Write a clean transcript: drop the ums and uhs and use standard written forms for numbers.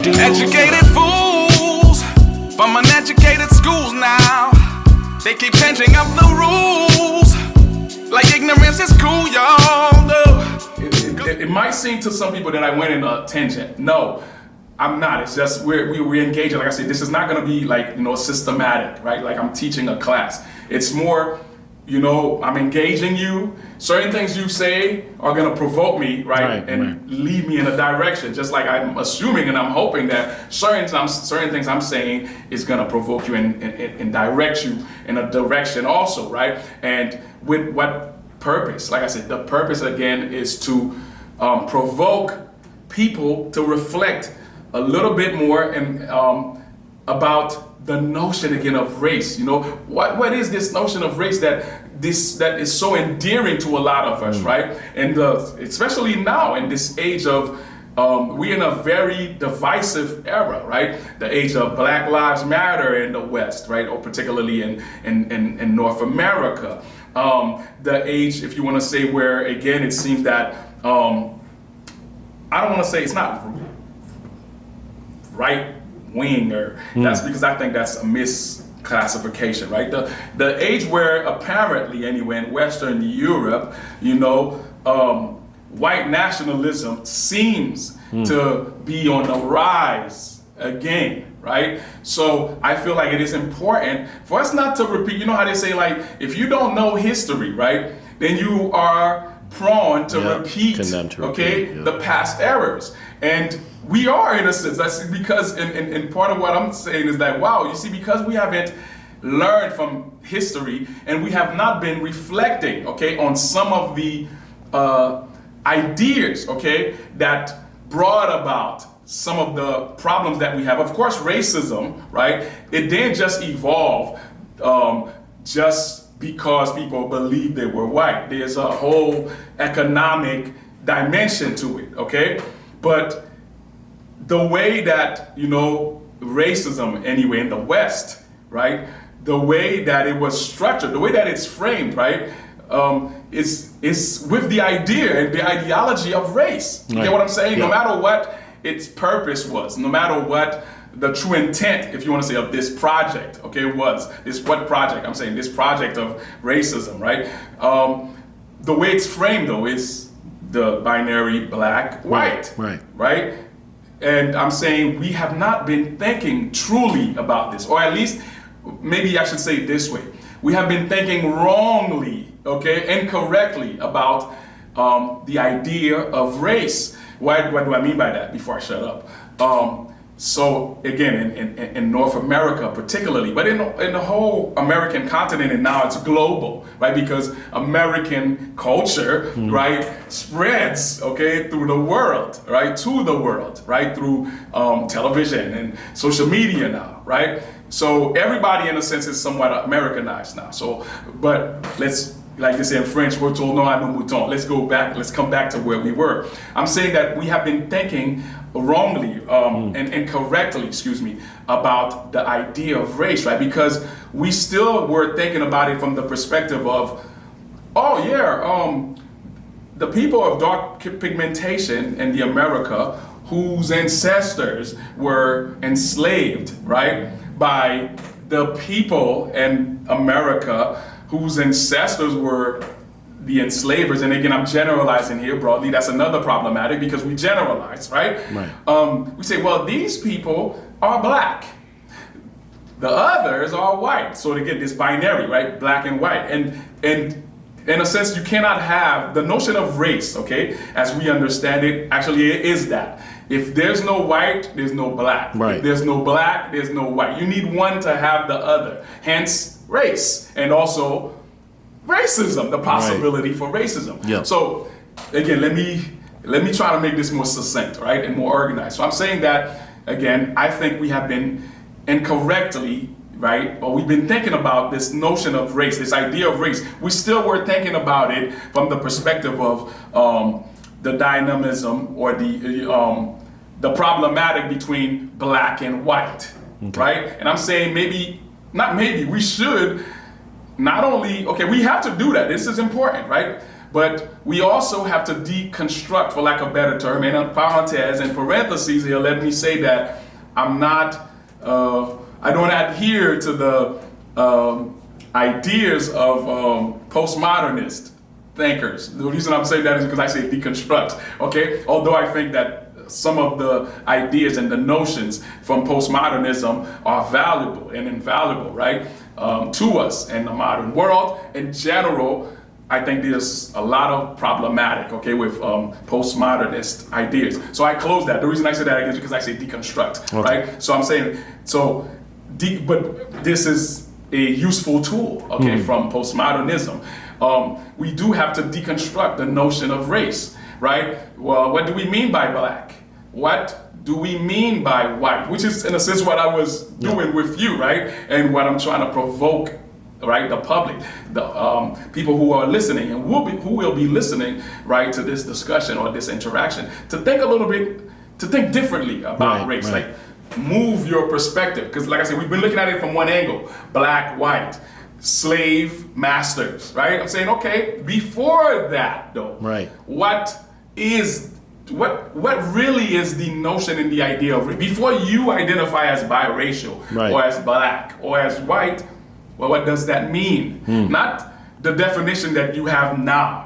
Educated fools from uneducated schools now. They keep changing up the rules like ignorance is cool, y'all. It might seem to some people that I went in a tangent. No, I'm not. It's just we're engaging. Like I said, this is not going to be like, systematic, right? Like I'm teaching a class. It's more, I'm engaging you. Certain things you say are going to provoke me, right? And lead me in a direction. Just like I'm assuming and I'm hoping that certain things I'm saying is going to provoke you and direct you in a direction also, right? And with what purpose? Like I said, the purpose again is to provoke people to reflect a little bit more and about the notion again of race. What is this notion of race that is so endearing to a lot of us, right? And especially now in this age of we're in a very divisive era, right? The age of Black Lives Matter in the West, right? Or particularly in North America. The age, if you want to say, where again it seems that I don't want to say it's not right wing, or that's because I think that's a misclassification, right? The age where apparently anyway in Western Europe, white nationalism seems to be on the rise again, right? So I feel like it is important for us not to repeat. You know how they say, like, if you don't know history, right, then you are prone to repeat, the past errors. And we are, in a sense. That's because, and part of what I'm saying is that, wow, you see, because we haven't learned from history and we have not been reflecting, on some of the ideas, that brought about some of the problems that we have. Of course, racism, right? It didn't just evolve just because people believed they were white. There's a whole economic dimension to it, But the way that, racism anyway in the West, right? The way that it was structured, the way that it's framed, right? Is with the idea and the ideology of race. You get what I'm saying? Yeah. No matter what its purpose was, no matter what the true intent, if you want to say, of this project, was what project? I'm saying this project of racism, right? The way it's framed, though, is the binary black, white, right? And I'm saying we have not been thinking truly about this, or at least, maybe I should say it this way: we have been thinking wrongly, incorrectly about the idea of race. What do I mean by that? Before I shut up. So again, in North America particularly, but in the whole American continent, and now it's global, right? Because American culture, right, spreads, through the world, right, to the world, right, through television and social media now, right? So everybody, in a sense, is somewhat Americanized now. So, but let's, like they say in French, retournons à nos moutons. Let's come back to where we were. I'm saying that we have been thinking wrongly and incorrectly, about the idea of race, right? Because we still were thinking about it from the perspective of, the people of dark pigmentation in the America whose ancestors were enslaved, right, by the people in America whose ancestors were the enslavers. And again, I'm generalizing here broadly. That's another problematic because we generalize, right? We say, well, these people are black. The others are white. So again, this binary, right? Black and white. And in a sense, you cannot have the notion of race, as we understand it, actually it is that. If there's no white, there's no black. If there's no black, there's no white. You need one to have the other. Hence, race, and also racism, the possibility for racism. So again, let me try to make this more succinct, right, and more organized. So I'm saying that, again, I think we have been incorrectly, right, or we've been thinking about this notion of race, this idea of race. We still were thinking about it from the perspective of the dynamism or the problematic between black and white, right? And I'm saying we should not only, we have to do that. This is important, right? But we also have to deconstruct, for lack of a better term, and in parentheses, in parentheses here, let me say that I'm not, I don't adhere to the ideas of postmodernist thinkers. The reason I'm saying that is because I say deconstruct, okay? Although I think that some of the ideas and the notions from postmodernism are valuable and invaluable, right, to us in the modern world. In general, I think there's a lot of problematic, okay, with postmodernist ideas. So I close that. The reason I say that is because I say deconstruct, right? So I'm saying, but this is a useful tool, okay, from postmodernism. We do have to deconstruct the notion of race, right? Well, what do we mean by black? What do we mean by white? Which is, in a sense, what I was doing with you, right? And what I'm trying to provoke, right, the public, the people who are listening and who will be listening, right, to this discussion or this interaction, to think a little bit, to think differently about race, like move your perspective. Because like I said, we've been looking at it from one angle, black, white, slave, masters, right? I'm saying, okay, before that though, what really is the notion and the idea of race? Before you identify as biracial or as black or as white, well, what does that mean? Not the definition that you have now,